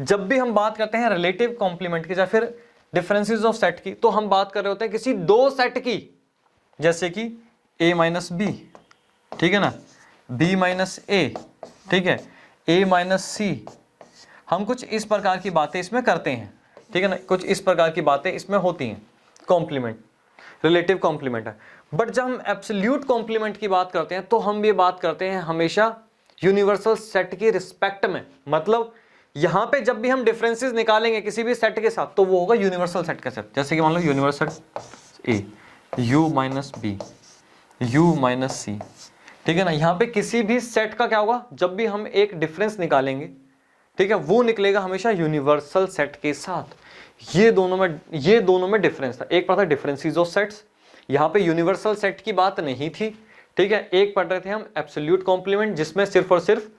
जब भी हम बात करते हैं रिलेटिव कॉम्प्लीमेंट की या फिर डिफरेंसेस ऑफ सेट की, तो हम बात कर रहे होते हैं किसी दो सेट की, जैसे कि a माइनस बी, ठीक है ना, b माइनस ए, ठीक है, a माइनस सी। हम कुछ इस प्रकार की बातें इसमें करते हैं, ठीक है ना, कुछ इस प्रकार की बातें इसमें होती हैं। कॉम्प्लीमेंट, रिलेटिव कॉम्प्लीमेंट है। बट जब हम एब्सोल्यूट कॉम्प्लीमेंट की बात करते हैं तो हम ये बात करते हैं हमेशा यूनिवर्सल सेट की रिस्पेक्ट में। मतलब यहां पे जब भी हम डिफरेंसेस निकालेंगे किसी भी सेट के साथ, तो वो होगा यूनिवर्सल सेट का सेट। जैसे कि मान लो universal a, u minus b, u minus c, ठीक है ना। यहां पे किसी भी सेट का क्या होगा, जब भी हम एक डिफरेंस निकालेंगे, ठीक है, वो निकलेगा हमेशा यूनिवर्सल सेट के साथ। ये दोनों में डिफरेंस था। एक पढ़ा था डिफरेंसेस ऑफ सेट्स, यहां पे यूनिवर्सल सेट की बात नहीं थी, ठीक है। एक पढ़ रहे थे हम एब्सोल्यूट कॉम्प्लीमेंट, जिसमें सिर्फ और सिर्फ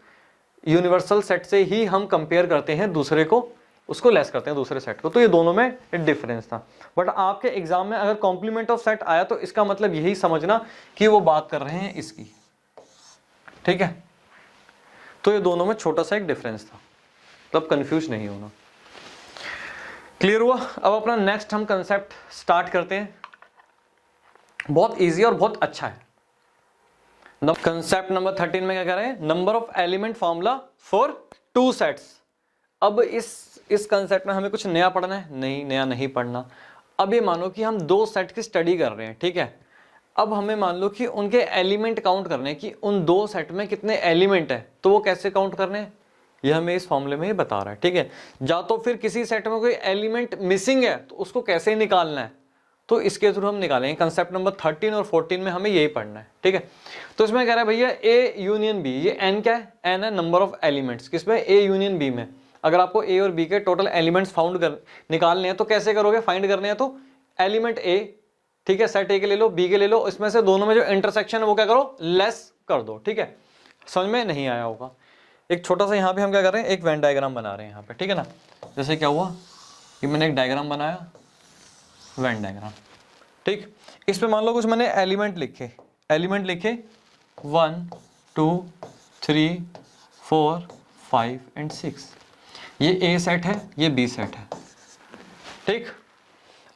यूनिवर्सल सेट से ही हम कंपेयर करते हैं दूसरे को, उसको लेस करते हैं दूसरे सेट को। तो ये दोनों में डिफरेंस था। बट आपके एग्जाम में अगर कॉम्प्लीमेंट ऑफ सेट आया तो इसका मतलब यही समझना कि वो बात कर रहे हैं इसकी, ठीक है। तो ये दोनों में छोटा सा एक डिफरेंस था, तब कंफ्यूज नहीं होना। क्लियर हुआ। अब अपना नेक्स्ट हम कंसेप्ट स्टार्ट करते हैं। बहुत इजी और बहुत अच्छा है। कंसेप्ट नंबर 13 में क्या कह रहे हैं, number of element formula for two sets. अब इस कंसेप्ट में हमें कुछ नया पढ़ना है? नहीं, नया नहीं पढ़ना। अब ये मानो कि हम दो सेट की स्टडी कर रहे हैं, ठीक है। अब हमें मान लो कि उनके एलिमेंट काउंट करने हैं, कि उन दो सेट में कितने एलिमेंट है, तो वो कैसे काउंट करने हैं, ये हमें इस फॉर्मूले में ही बता रहा है, ठीक है। या तो फिर किसी सेट में कोई एलिमेंट मिसिंग है तो उसको कैसे निकालना है, तो इसके थ्रू हम निकालेंगे। कंसेप्ट नंबर 13 और 14 में हमें यही पढ़ना है, ठीक है। तो इसमें कह रहा है भैया ए यूनियन बी, ये एन क्या है, एन है नंबर ऑफ एलिमेंट्स किसमें, ए यूनियन बी में। अगर आपको ए और बी के टोटल एलिमेंट्स निकालने हैं तो कैसे करोगे, फाइंड करने हैं तो एलिमेंट ए, ठीक है, सेट ए के ले लो, बी के ले लो, इसमें से दोनों में जो इंटरसेक्शन है वो क्या करो, लेस कर दो, ठीक है। समझ में नहीं आया होगा। एक छोटा सा यहाँ पे हम क्या कर रहे हैं, एक वेन डायग्राम बना रहे हैं यहाँ पे, ठीक है ना। जैसे क्या हुआ कि मैंने एक डायग्राम बनाया, वेन डायग्राम, ठीक। इस पे मान लो कुछ मैंने एलिमेंट लिखे 1 2 3 4 5 एंड 6। ये ए सेट है, ये बी सेट है, ठीक।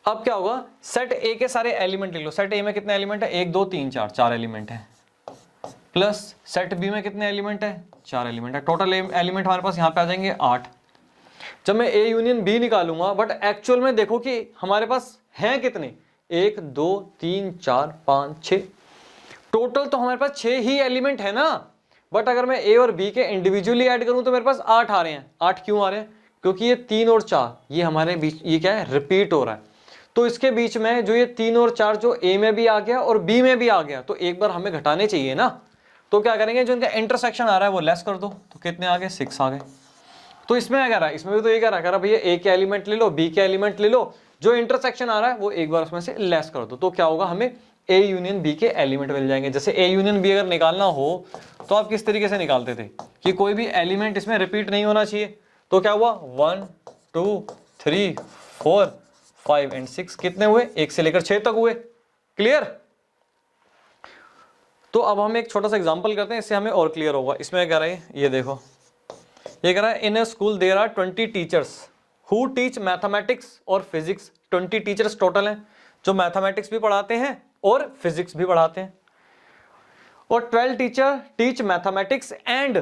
अब क्या होगा, सेट ए के सारे एलिमेंट लिख लो। सेट ए में कितने एलिमेंट है, 1 2 3 4, 4 एलिमेंट है, प्लस सेट बी में कितने एलिमेंट है, 4 एलिमेंट है। टोटल एलिमेंट हमारे पास यहाँ पे आ जाएंगे 8। जब मैं ए यूनियन बी निकालूंगा, बट एक्चुअल में देखो कि हमारे पास हैं कितने, 1 2 3 4 5 6, टोटल तो हमारे पास 6 ही एलिमेंट है ना। बट अगर मैं ए और बी के इंडिविजुअली ऐड करूं तो मेरे पास 8 आ रहे हैं। 8 क्यों आ रहे हैं, क्योंकि ये 3 और 4 ये हमारे बीच, ये क्या है, रिपीट हो रहा है। तो इसके बीच में जो ये 3 और 4 जो ए में भी आ गया और बी में भी आ गया, तो एक बार हमें घटाने चाहिए ना। तो क्या करेंगे, जो इनका इंटरसेक्शन आ रहा है वो लेस कर दो, तो कितने आ गए, 6 आ गए। तो इसमें क्या कह रहा है, इसमें भी तो ये कह रहा है भैया ए के एलिमेंट ले लो, बी के एलिमेंट ले लो, जो इंटरसेक्शन आ रहा है वो एक बार उसमें से लेस कर दो। तो क्या होगा, हमें ए यूनियन बी के एलिमेंट मिल जाएंगे। जैसे ए यूनियन बी अगर निकालना हो तो आप किस तरीके से निकालते थे कि कोई भी एलिमेंट इसमें रिपीट नहीं होना चाहिए। तो क्या हुआ, 1 2 3 4 5 एंड 6 कितने हुए, 1 से लेकर 6 तक हुए। क्लियर। तो अब हम एक छोटा सा एग्जांपल करते हैं, इससे हमें और क्लियर होगा। इसमें कह रहे हैं, ये देखो, ये कह रहा है in a school there are 20 teachers who teach mathematics और फिजिक्स। 20 टीचर्स टोटल हैं जो मैथमेटिक्स भी पढ़ाते हैं और फिजिक्स भी पढ़ाते हैं, और 12 teacher teach mathematics and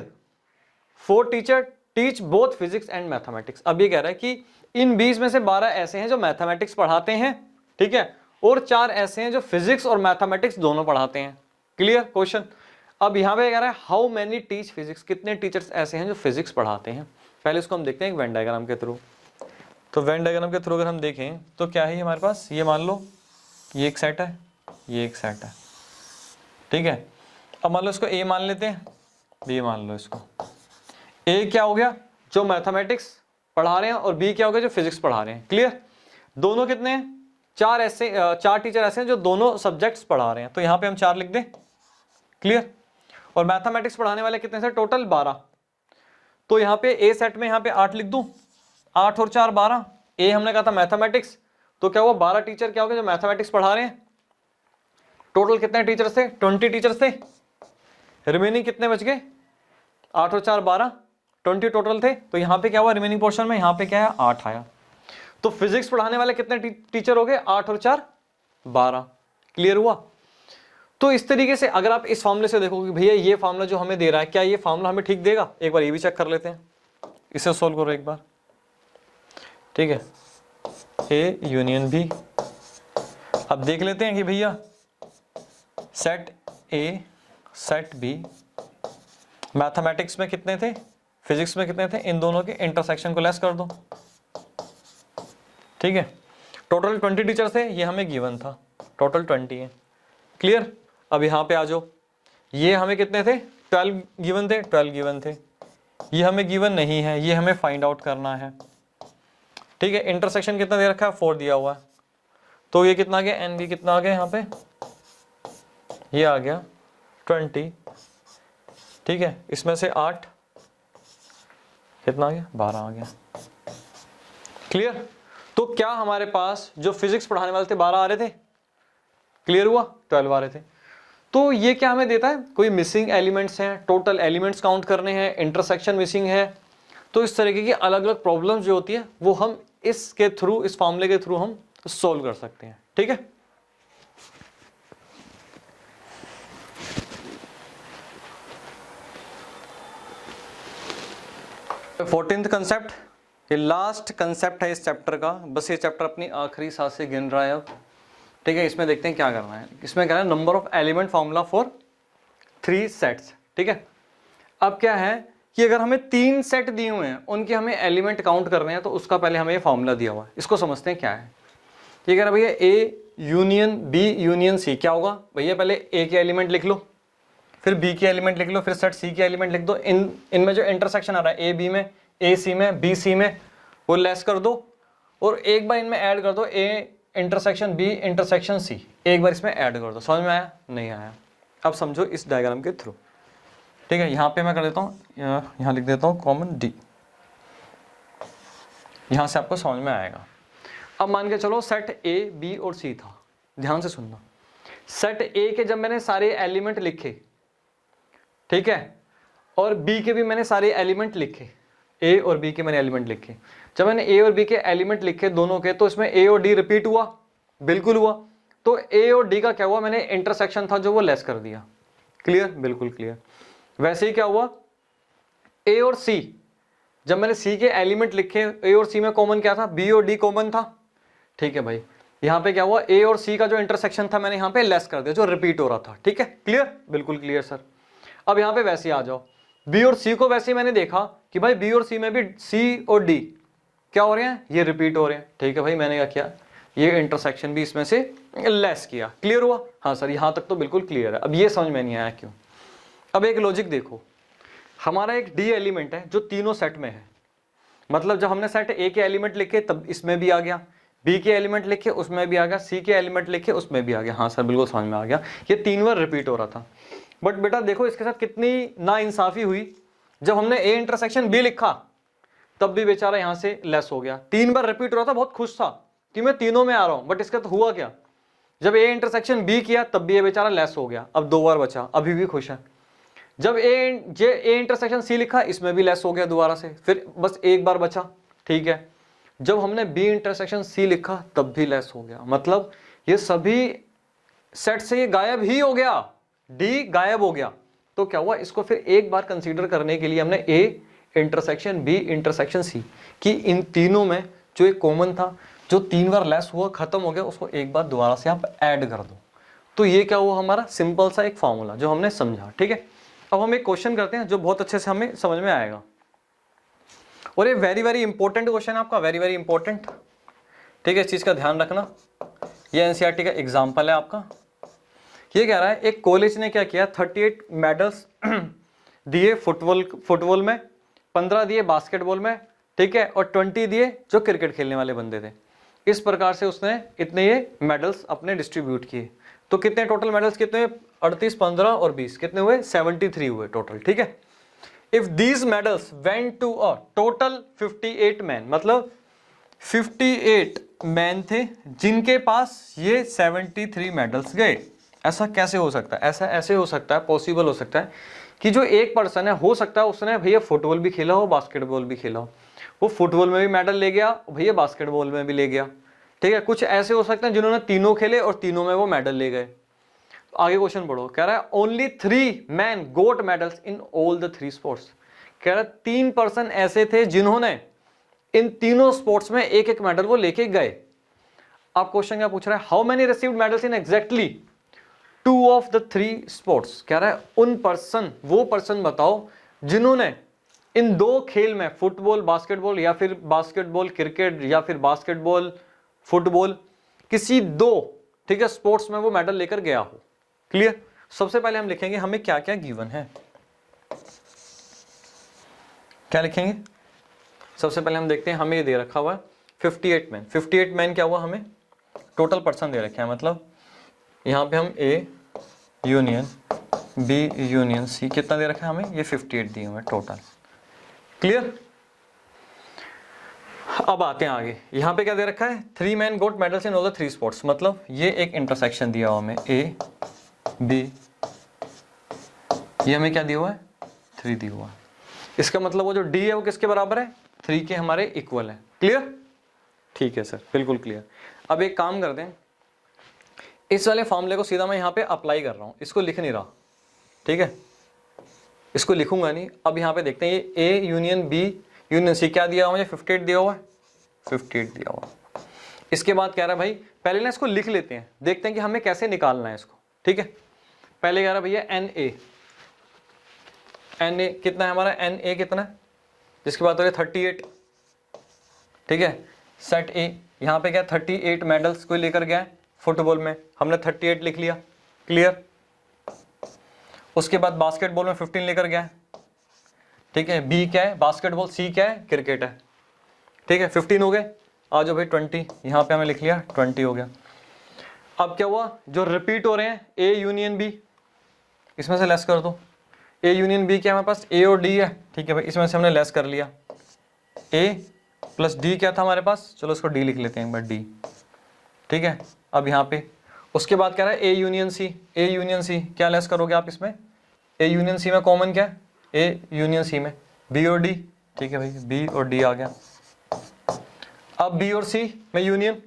4 teacher teach both physics and mathematics. अब ये कह रहा है कि इन 20 में से 12 ऐसे हैं जो मैथमेटिक्स पढ़ाते हैं, ठीक है, और 4 ऐसे हैं जो फिजिक्स और मैथमेटिक्स दोनों पढ़ाते हैं। Clear question. अब यहां पे कह रहा है हाउ मेनी टीच फिजिक्स, कितने टीचर्स ऐसे हैं जो फिजिक्स पढ़ाते हैं। पहले इसको हम देखते हैं एक वेन डायग्राम के थ्रू। तो वेन डायग्राम के थ्रू अगर हम देखें तो क्या है हमारे पास, ये मान लो ये एक सेट है, ये एक सेट है, ठीक है। अब मान लो इसको ए मान लेते हैं, बी मान लो इसको। ए क्या हो गया, जो मैथमेटिक्स पढ़ा रहे हैं, और बी क्या हो गया, जो फिजिक्स पढ़ा रहे हैं। क्लियर। दोनों कितने हैं, 4 टीचर ऐसे हैं जो दोनों सब्जेक्ट्स पढ़ा रहे हैं, तो यहाँ पे हम 4 लिख दें। क्लियर। और मैथमेटिक्स पढ़ाने वाले कितने से, टोटल 12। तो यहाँ पे ए सेट में यहाँ पे 8 लिख दूं, 8 और 4 12। ए हमने कहा था मैथमेटिक्स, तो क्या हुआ, 12 टीचर क्या हो गए जो मैथमेटिक्स पढ़ा रहे हैं। टोटल कितने टीचर थे, 20 टीचर्स थे। रिमेनिंग कितने बच गए, 8 और 4 12, 20 टोटल थे। तो यहाँ पे क्या हुआ रिमेनिंग पोर्शन में, यहाँ पे क्या है 8 आया। तो फिजिक्स पढ़ाने वाले कितने टीचर हो गए, 8 और 4 12। क्लियर हुआ। तो इस तरीके से अगर आप इस फॉर्मूले से देखोगे भैया ये फॉर्मूला जो हमें दे रहा है क्या ये फॉर्मूला हमें ठीक देगा, एक बार ये भी चेक कर लेते हैं, इसे सोल्व करो एक बार। ठीक है, ए यूनियन बी। अब देख लेते हैं कि भैया set A set B mathematics में कितने थे, फिजिक्स में कितने थे, इन दोनों के इंटरसेक्शन को लेस कर दो। ठीक है, टोटल 20 टीचर थे, ये हमें गिवन था, टोटल 20 है। क्लियर। अब यहाँ पे आ जाओ, ये हमें कितने थे 12 गिवन थे, 12 गिवन थे। ये हमें गिवन नहीं है, ये हमें फाइंड आउट करना है। ठीक है, इंटरसेक्शन कितना दे रखा है 4 दिया हुआ है, तो ये कितना आ गया एन बी कितना आ गया यहाँ पे, ये आ गया 20। ठीक है, इसमें से 8 कितना आ गया 12 आ गया। क्लियर। तो क्या हमारे पास जो फिजिक्स पढ़ाने वाले थे 12 आ रहे थे, क्लियर हुआ, 12 आ रहे थे। तो ये क्या हमें देता है, कोई मिसिंग एलिमेंट्स हैं, टोटल एलिमेंट्स काउंट करने हैं, इंटरसेक्शन मिसिंग है। तो इस तरीके की अलग अलग प्रॉब्लम्स जो होती है वो हम इसके थ्रू, इस फॉर्मूले के थ्रू हम सॉल्व कर सकते हैं। ठीक है, फोर्टीन्थ कंसेप्ट, ये लास्ट कंसेप्ट है इस चैप्टर का, बस ये चैप्टर अपनी आखिरी सांस से गिन रहा है अब। ठीक है, इसमें देखते हैं क्या करना है। इसमें क्या है, number of element formula for 3 sets. ठीक है, अब क्या है कि अगर हमें 3 सेट दिए हुए हैं, उनके हमें एलिमेंट काउंट करने हैं, तो उसका पहले हमें ये फार्मूला दिया हुआ है, इसको समझते हैं क्या है। ठीक है ना भैया, A union B union C क्या होगा भैया, पहले ए के एलिमेंट लिख लो, फिर बी के एलिमेंट लिख लो, फिर सेट सी के एलिमेंट लिख दो। इनमें जो इंटरसेक्शन आ रहा है ए बी में, ए सी में, बी सी में, वो लेस कर दो और एक बार इनमें ऐड कर दो, A intersection B intersection C, एक बार इसमें ऐड कर दो। समझ में आया, नहीं आया? अब समझो इस डायग्राम के थ्रू। ठीक है, यहाँ पे मैं कर देता हूँ, यहाँ लिख देता हूँ कॉमन डी, यहाँ से आपको समझ में आएगा। अब मान के चलो सेट ए बी और सी था, ध्यान से सुनना। सेट ए के जब मैंने सारे एलिमेंट लिखे, ठीक है, और बी के भी मैंने सारे एलिमेंट लिखे, ए और बी के मैंने एलिमेंट लिखे। जब मैंने ए और बी के एलिमेंट लिखे दोनों के, तो इसमें ए और डी रिपीट हुआ, बिल्कुल हुआ। तो ए और डी का क्या हुआ, मैंने इंटरसेक्शन था जो वो लेस कर दिया। क्लियर, बिल्कुल क्लियर। वैसे ही क्या हुआ, ए और सी, जब मैंने सी के एलिमेंट लिखे, ए और सी में कॉमन क्या था, बी और डी कॉमन था। ठीक है भाई, यहाँ पे क्या हुआ, ए और सी का जो इंटरसेक्शन था मैंने यहाँ पे लेस कर दिया, जो रिपीट हो रहा था। ठीक है, क्लियर, बिल्कुल क्लियर सर। अब यहाँ पे वैसे ही आ जाओ, बी और सी को वैसे ही मैंने देखा कि भाई बी और सी में भी सी और डी क्या हो रहे हैं, ये रिपीट हो रहे हैं। ठीक है भाई, मैंने क्या किया, ये इंटरसेक्शन भी इसमें से लेस किया। क्लियर हुआ? हाँ सर, यहाँ तक तो बिल्कुल क्लियर है। अब ये समझ में नहीं आया क्यों। अब एक लॉजिक देखो, हमारा एक डी एलिमेंट है जो तीनों सेट में है, मतलब जब हमने सेट ए के एलिमेंट लिखे तब इसमें भी आ गया, बी के एलिमेंट लिखे उसमें भी आ गया, सी के एलिमेंट लिखे उसमें भी आ गया। हाँ सर, बिल्कुल समझ में आ गया, ये 3 बार रिपीट हो रहा था। बट बेटा देखो इसके साथ कितनी नाइंसाफी हुई, जब हमने ए इंटरसेक्शन बी लिखा तब भी बेचारा यहाँ से लेस हो गया। 3 बार रिपीट हो रहा था, बहुत खुश था कि मैं तीनों में आ रहा हूँ, बट इसका तो हुआ क्या, जब ए इंटरसेक्शन बी किया तब भी ये बेचारा लेस हो गया। अब 2 बार बचा, अभी भी खुश है। जब ए इंटरसेक्शन सी लिखा, इसमें भी लेस हो गया दोबारा से, फिर बस एक बार बचा। ठीक है, जब हमने बी इंटरसेक्शन सी लिखा तब भी लेस हो गया, मतलब ये सभी सेट से ये गायब ही हो गया, डी गायब हो गया। तो क्या हुआ, इसको फिर एक बार कंसीडर करने के लिए हमने A intersection B intersection C कि इन तीनों में जो एक कॉमन था, जो 3 बार लेस हुआ खत्म हो गया, उसको एक बार दोबारा से आप ऐड कर दो। तो ये क्या हुआ, हमारा सिंपल सा एक फॉर्मूला जो हमने समझा। ठीक है, अब हम एक क्वेश्चन करते हैं जो बहुत अच्छे से हमें समझ में आएगा, और ये वेरी वेरी इंपॉर्टेंट क्वेश्चन है आपका, वेरी वेरी इंपॉर्टेंट। ठीक है, इस चीज का ध्यान रखना। ये एनसीईआरटी का एग्जाम्पल है आपका। ये कह रहा है एक कॉलेज ने क्या किया, 38 मेडल्स दिए फुटबॉल में, 15 दिए बास्केटबॉल में, ठीक है, और 20 दिए जो क्रिकेट खेलने वाले बंदे थे। इस प्रकार से उसने इतने ये मेडल्स अपने डिस्ट्रीब्यूट किए। तो कितने टोटल मेडल्स कितने हुए, 38, 15 और 20 कितने हुए, 73 हुए टोटल। ठीक है, if these medals went to a total 58 man, मतलब 58 मैन थे जिनके पास ये 73 मेडल्स गए। ऐसा कैसे हो सकता है? ऐसा ऐसे हो सकता है, पॉसिबल हो सकता है कि जो एक पर्सन है, हो सकता है उसने भैया फुटबॉल भी खेला हो, बास्केटबॉल भी खेला हो, वो फुटबॉल में भी मेडल ले गया, भैया बास्केटबॉल में भी ले गया, ठीक है। कुछ ऐसे हो सकते हैं जिन्होंने तीनों खेले और तीनों में वो मेडल ले गए। आगे क्वेश्चन पढ़ो, कह रहा है only 3 man got medals in all the 3 sports. कह रहा है 3 पर्सन ऐसे थे जिन्होंने इन तीनों स्पोर्ट्स में एक एक मेडल वो लेके गए। अब क्वेश्चन क्या पूछ रहा है, how many received medals in exactly 2 of the 3 sports. कह रहा है उन पर्सन, वो पर्सन बताओ जिन्होंने इन 2 खेल में, फुटबॉल बास्केटबॉल, या फिर बास्केटबॉल क्रिकेट, या फिर बास्केटबॉल फुटबॉल, किसी 2, ठीक है, स्पोर्ट्स में वो मेडल लेकर गया हो। क्लियर? सबसे पहले हम लिखेंगे हमें क्या क्या गिवन है। क्या लिखेंगे? सबसे पहले हम देखते हैं, हमें ये दे रखा हुआ है 58 मैन। 58 मैन क्या हुआ, हमें टोटल पर्सन दे रखे हैं, मतलब यहां पे हम A union B union C कितना दे रखा है हमें, ये 58 दिए हुए टोटल। क्लियर? अब आते हैं आगे, यहां पे क्या दे रखा है, 3 man got medals in all the 3 sports, मतलब ये एक इंटरसेक्शन दिया हुआ हमें ए बी, ये हमें क्या दिया हुआ है, 3 दिया हुआ है। इसका मतलब वो जो डी है वो किसके बराबर है, 3 के हमारे इक्वल है। क्लियर? ठीक है सर, बिल्कुल क्लियर। अब एक काम करते हैं, इस वाले फॉर्मूले को सीधा मैं यहाँ पे अप्लाई कर रहा हूँ, इसको लिख नहीं रहा, ठीक है, इसको लिखूंगा नहीं। अब यहाँ पे देखते हैं, ये A union B union C क्या दिया हुआ है, 58 दिया हुआ है, 58 दिया हुआ है। इसके बाद कह रहा है भाई पहले ना इसको लिख लेते हैं, देखते हैं कि हमें कैसे निकालना है इसको, ठीक है। पहले कह रहा है भैया एन ए कितना है हमारा, एन ए कितना है, जिसकी बात हो रही है 38, ठीक है। सेट ए, यहाँ पे क्या 38 मेडल्स कोई लेकर गया है फुटबॉल में, हमने 38 लिख लिया। क्लियर? उसके बाद बास्केटबॉल में 15 लेकर गया है, ठीक है। बी क्या है, बास्केटबॉल, सी क्या है, क्रिकेट है, ठीक है। 15 हो गए, आ जाओ भाई 20, यहाँ पे हमें लिख लिया 20 हो गया। अब क्या हुआ, जो रिपीट हो रहे हैं ए यूनियन बी, इसमें से लेस कर दो। ए यूनियन बी क्या है हमारे पास, ए और डी है, ठीक है भाई, इसमें से हमने लेस कर लिया। ए प्लस डी क्या था हमारे पास, चलो इसको डी लिख लेते हैं एक बार, डी, ठीक है। अब यहाँ पे उसके बाद कह रहा है A union C, A union C क्या लेस करोगे आप इसमें, ए यूनियन सी में कॉमन क्या है, ए यूनियन सी में बी और डी, ठीक है भाई, बी और डी आ गया। अब बी और सी में यूनियन,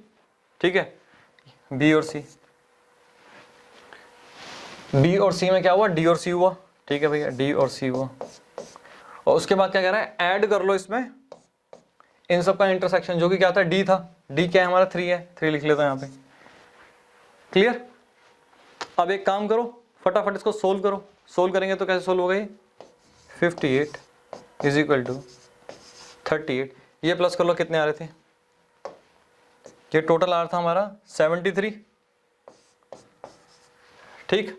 ठीक है, बी और सी, बी और सी में क्या हुआ, डी और सी हुआ, ठीक है भैया, डी और सी हुआ। और उसके बाद क्या कह रहा है, ऐड कर लो इसमें इन सब का इंटरसेक्शन, जो कि क्या था, डी था, डी क्या है हमारा 3 है, 3 लिख लेता हूं यहाँ पे। क्लियर? अब एक काम करो, फटाफट इसको सोल्व करो। सोल्व करेंगे तो कैसे सोल्व होगा, ये 58 इज इक्वल टू 38, ये प्लस कर लो, कितने आ रहे थे, ये टोटल आ रहा था हमारा 73, ठीक।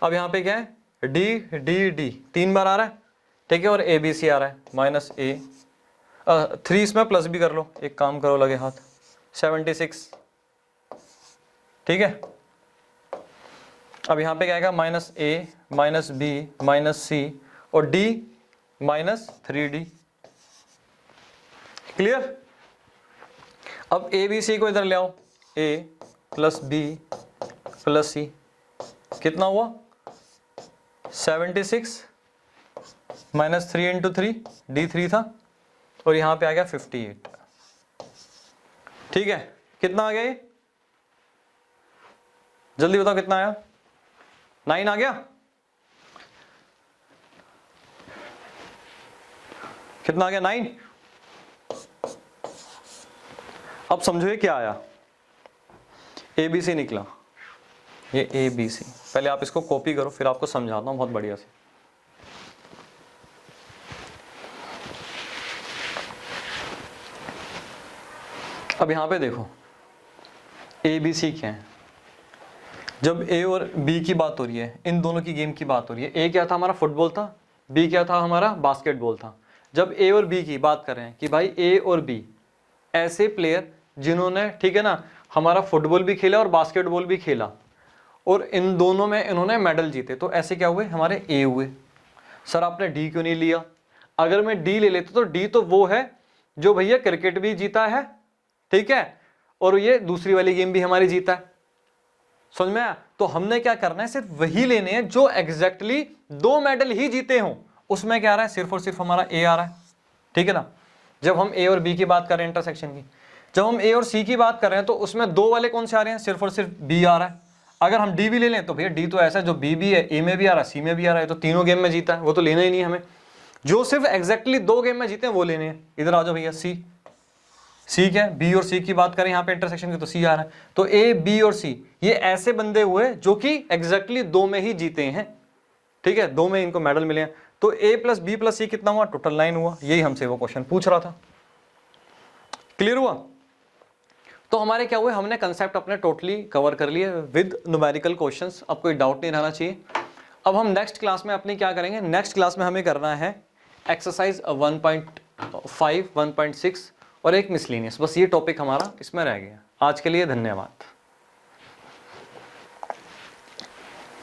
अब यहाँ पे क्या है, डी डी डी 3 बार आ रहा है, ठीक है, और ए बी सी आ रहा है, माइनस ए 3, इसमें प्लस भी कर लो, एक काम करो लगे हाथ, 76, ठीक है। अब यहाँ पे क्या आएगा, माइनस ए माइनस बी माइनस सी और डी माइनस 3D। क्लियर? अब ए बी सी को इधर ले आओ, ए प्लस बी प्लस सी कितना हुआ, 76 माइनस 3 इंटू 3, डी 3 था, और यहां पे आ गया 58, ठीक है। कितना आ गया ये, जल्दी बताओ कितना आया, 9 आ गया, कितना आ गया, 9। अब समझो ये क्या आया, ए बी सी निकला, ये ए बी सी। पहले आप इसको कॉपी करो, फिर आपको समझाता हूं बहुत बढ़िया से। अब यहां पे देखो ए बी सी क्या है, जब ए और बी की बात हो रही है, इन दोनों की गेम की बात हो रही है, ए क्या था हमारा, फुटबॉल था, बी क्या था हमारा, बास्केटबॉल था। जब ए और बी की बात कर रहे हैं कि भाई ए और बी ऐसे प्लेयर जिन्होंने, ठीक है ना, हमारा फुटबॉल भी खेला और बास्केटबॉल भी खेला, और इन दोनों में इन्होंने मेडल जीते, तो ऐसे क्या हुए, हमारे ए हुए। सर आपने डी क्यों नहीं लिया, अगर मैं डी ले लेता तो डी तो वो है जो भैया क्रिकेट भी जीता है, ठीक है, और ये दूसरी वाली गेम भी हमारी जीता है, समझ में आया? तो हमने क्या करना है, सिर्फ वही लेने हैं जो एग्जैक्टली 2 मेडल ही जीते हों। उसमें क्या आ रहा है, सिर्फ और सिर्फ हमारा ए आ रहा है, ठीक है ना। जब हम ए और बी की बात कर रहे हैं इंटरसेक्शन की, जब हम ए और सी की बात कर रहे हैं तो उसमें 2 वाले कौन से आ रहे हैं, सिर्फ और सिर्फ बी आ रहा है। अगर हम डी भी ले लें तो भैया डी तो ऐसा है जो बी भी है, ए में भी आ रहा है, सी में भी आ रहा है, तो तीनों गेम में जीता है, वो तो लेना ही नहीं हमें। जो सिर्फ एग्जैक्टली 2 गेम में जीते हैं वो लेने हैं। इधर आ जाओ भैया, सी क्या है, बी और सी की बात करें यहाँ पे इंटरसेक्शन की तो सी आ रहा है। तो ए बी और सी ये ऐसे बंदे हुए जो कि एग्जैक्टली 2 में ही जीते हैं, ठीक है, 2 में इनको मेडल मिले हैं। तो ए प्लस बी प्लस सी कितना हुआ, टोटल 9 हुआ। यही हमसे वो क्वेश्चन पूछ रहा था। क्लियर हुआ? तो हमारे क्या हुए, हमने कंसेप्ट अपने टोटली कवर कर लिए विद न्यूमेरिकल क्वेश्चंस। अब कोई डाउट नहीं रहना चाहिए। अब हम नेक्स्ट क्लास में अपनी क्या करेंगे, नेक्स्ट क्लास में हमें करना है एक्सरसाइज 1.5, 1.6 और एक मिसलिनियस। बस ये टॉपिक हमारा इसमें रह गया। आज के लिए धन्यवाद।